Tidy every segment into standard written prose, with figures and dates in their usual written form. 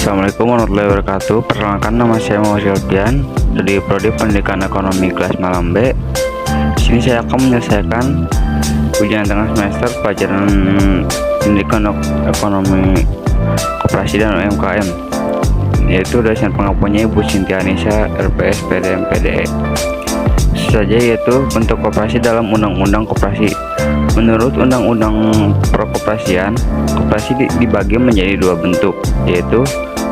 Assalamualaikum warahmatullahi wabarakatuh. Perkenalkan, nama saya Muhammad Alfian dari Prodi Pendidikan Ekonomi kelas Malam B. Di sini saya akan menyelesaikan ujian tengah semester pelajaran Pendidikan Ekonomi Koperasi dan UMKM, yaitu dosen pengampunya Ibu Cynthia Anissa, RPS PDM PDE. Saja yaitu bentuk koperasi dalam Undang-Undang Koperasi. Menurut Undang-Undang Perkoperasian, koperasi dibagi menjadi dua bentuk, yaitu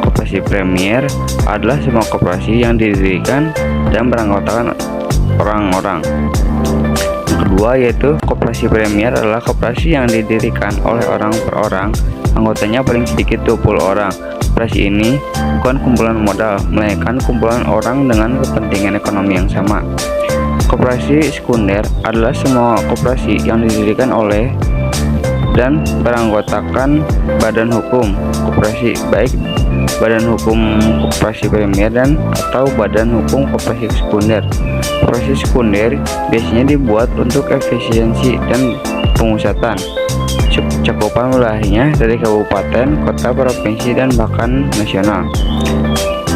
koperasi premier adalah semua koperasi yang didirikan dan beranggotakan orang-orang. Yang kedua yaitu koperasi premier adalah koperasi yang didirikan oleh orang per orang, anggotanya paling sedikit 20 orang. Koperasi ini bukan kumpulan modal, melainkan kumpulan orang dengan kepentingan ekonomi yang sama. Koperasi sekunder adalah semua koperasi yang didirikan oleh dan beranggotakan badan hukum koperasi, baik badan hukum koperasi premier dan atau badan hukum koperasi sekunder. Koperasi sekunder biasanya dibuat untuk efisiensi dan pengusatan. Cakupan wilayahnya dari kabupaten, kota, provinsi, dan bahkan nasional.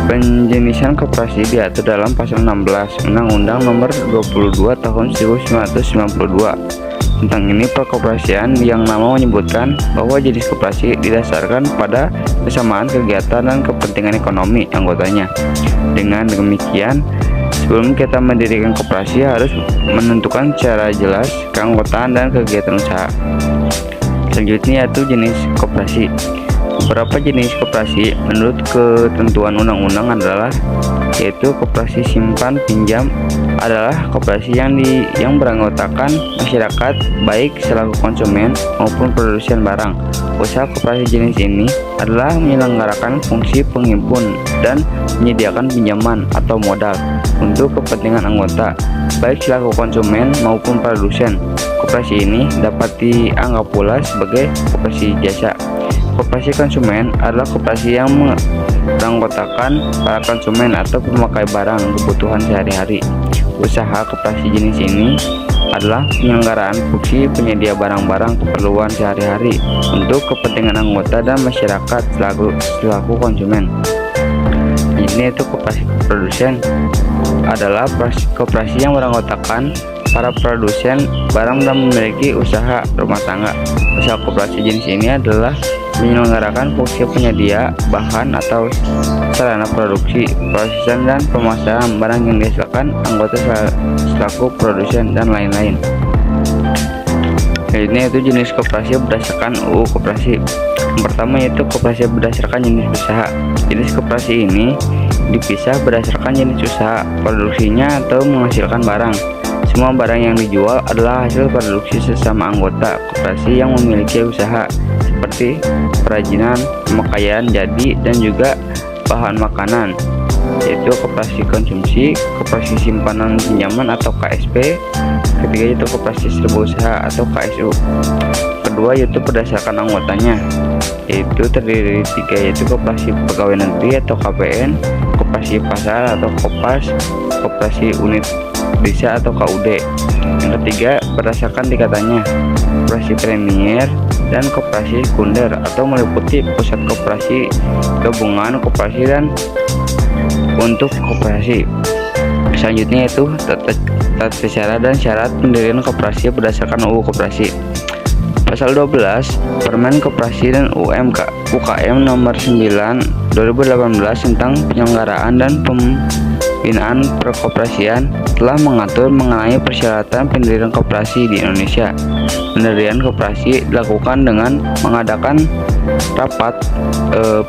Penjenisan koperasi diatur dalam pasal 16 Undang-Undang Nomor 22 Tahun 1992 tentang ini perkoperasian, yang nama menyebutkan bahwa jenis koperasi didasarkan pada kesamaan kegiatan dan kepentingan ekonomi anggotanya. Dengan demikian, sebelum kita mendirikan koperasi harus menentukan secara jelas keanggotaan dan kegiatan usaha. Selanjutnya yaitu jenis koperasi. Beberapa jenis koperasi menurut ketentuan undang-undang adalah yaitu koperasi simpan pinjam adalah koperasi yang beranggotakan masyarakat baik selaku konsumen maupun produsen barang. Usaha koperasi jenis ini adalah menyelenggarakan fungsi penghimpun dan menyediakan pinjaman atau modal untuk kepentingan anggota baik selaku konsumen maupun produsen. Koperasi ini dapat dianggap pula sebagai koperasi jasa. Koperasi konsumen adalah koperasi yang beranggotakan para konsumen atau pemakai barang kebutuhan sehari-hari. Usaha koperasi jenis ini adalah penyelenggaraan fungsi penyedia barang-barang keperluan sehari-hari untuk kepentingan anggota dan masyarakat selaku konsumen. Ini itu koperasi produsen adalah koperasi yang beranggotakan para produsen barang dan memiliki usaha rumah tangga. Usaha koperasi jenis ini adalah menyelenggarakan fungsi penyedia bahan atau sarana produksi, prosesan dan pemasaran barang yang dihasilkan anggota selaku produsen dan lain-lain. Ini itu jenis koperasi berdasarkan UU Koperasi. Yang pertama yaitu koperasi berdasarkan jenis usaha. Jenis koperasi ini dipisah berdasarkan jenis usaha produksinya atau menghasilkan barang. Semua barang yang dijual adalah hasil produksi sesama anggota koperasi yang memiliki usaha, seperti kerajinan, pemakaian jadi, dan juga bahan makanan, yaitu koperasi konsumsi, koperasi simpanan pinjaman atau KSP. Ketiga yaitu koperasi serba usaha atau KSU. Kedua yaitu berdasarkan anggotanya, yaitu terdiri dari tiga, yaitu koperasi pegawai negeri atau KPN, koperasi pasar atau Kopas, koperasi unit desa atau KUD. Yang ketiga berdasarkan tingkatannya, koperasi premier dan koperasi sekunder atau meliputi pusat koperasi, gabungan koperasi, dan untuk koperasi. Selanjutnya yaitu tata cara dan syarat pendirian koperasi berdasarkan UU Koperasi. Pasal 12 Permen Koperasi dan UKM Nomor 9 2018 tentang penyelenggaraan dan pembinaan perkoperasian telah mengatur mengenai persyaratan pendirian koperasi di Indonesia. Pendirian koperasi dilakukan dengan mengadakan rapat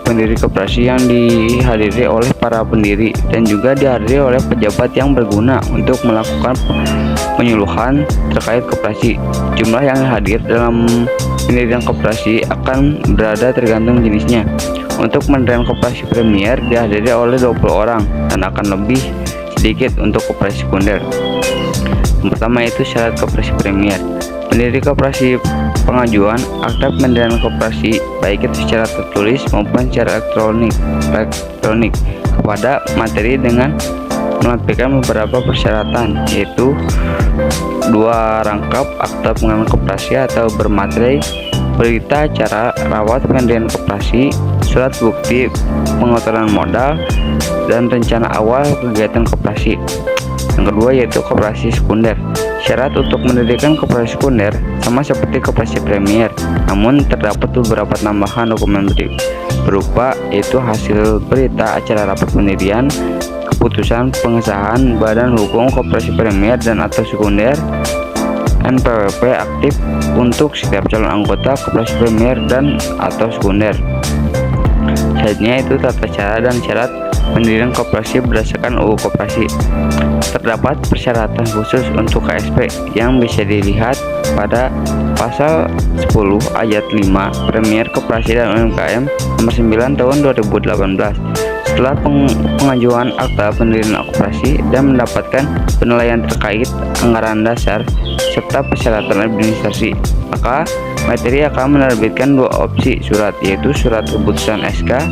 pendiri koperasi yang dihadiri oleh para pendiri dan juga dihadiri oleh pejabat yang berguna untuk melakukan penyuluhan terkait koperasi. Jumlah yang hadir dalam pendirian koperasi akan berada tergantung jenisnya. Untuk pendirian koperasi premier dihadiri oleh 20 orang dan akan lebih sedikit untuk koperasi sekunder. Yang pertama itu syarat koperasi premier. Pendiri koperasi pengajuan akta pendirian koperasi baik itu secara tertulis maupun secara elektronik kepada materi dengan melampirkan beberapa persyaratan, yaitu 2 rangkap akta pengenalan koperasi atau bermateri berita acara rawat pendirian koperasi, surat bukti pengotoran modal, dan rencana awal kegiatan koperasi. Yang kedua yaitu koperasi sekunder. Syarat untuk mendirikan koperasi sekunder sama seperti koperasi premier, namun terdapat beberapa tambahan dokumen berupa yaitu hasil berita acara rapat pendirian, keputusan pengesahan badan hukum koperasi premier dan atau sekunder, NPWP aktif untuk setiap calon anggota koperasi premier dan atau sekunder. Selanjutnya itu tata cara dan syarat pendirian koperasi berdasarkan UU Koperasi. Terdapat persyaratan khusus untuk KSP yang bisa dilihat pada pasal 10 ayat 5 Premier Koperasi dan UMKM nomor 9 tahun 2018. Setelah pengajuan akta pendirian koperasi dan mendapatkan penilaian terkait anggaran dasar serta persyaratan administrasi, maka materi akan menerbitkan dua opsi surat, yaitu surat keputusan SK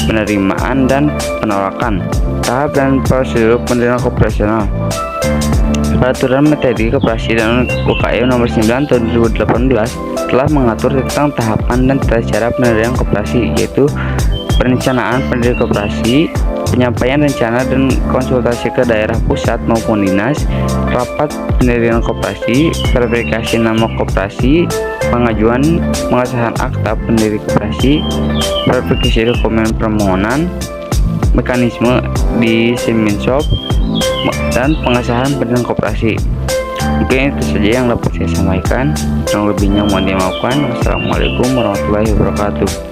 penerimaan dan penolakan. Tahap dan prosedur pendirian kooperasional. Peraturan Materi Koperasi dan UKM nomor 9 tahun 2018 telah mengatur tentang tahapan dan tata cara pendirian koperasi, yaitu perencanaan pendirian koperasi, penyampaian rencana dan konsultasi ke daerah pusat maupun dinas, rapat pendirian koperasi, verifikasi nama koperasi, pengajuan pengesahan akta pendiri koperasi, verifikasi dokumen permohonan, mekanisme di Seminshop, dan pengesahan pendirian koperasi. Mungkin itu saja yang dapat saya sampaikan. Yang lebihnya mohon dimaafkan. Wassalamualaikum warahmatullahi wabarakatuh.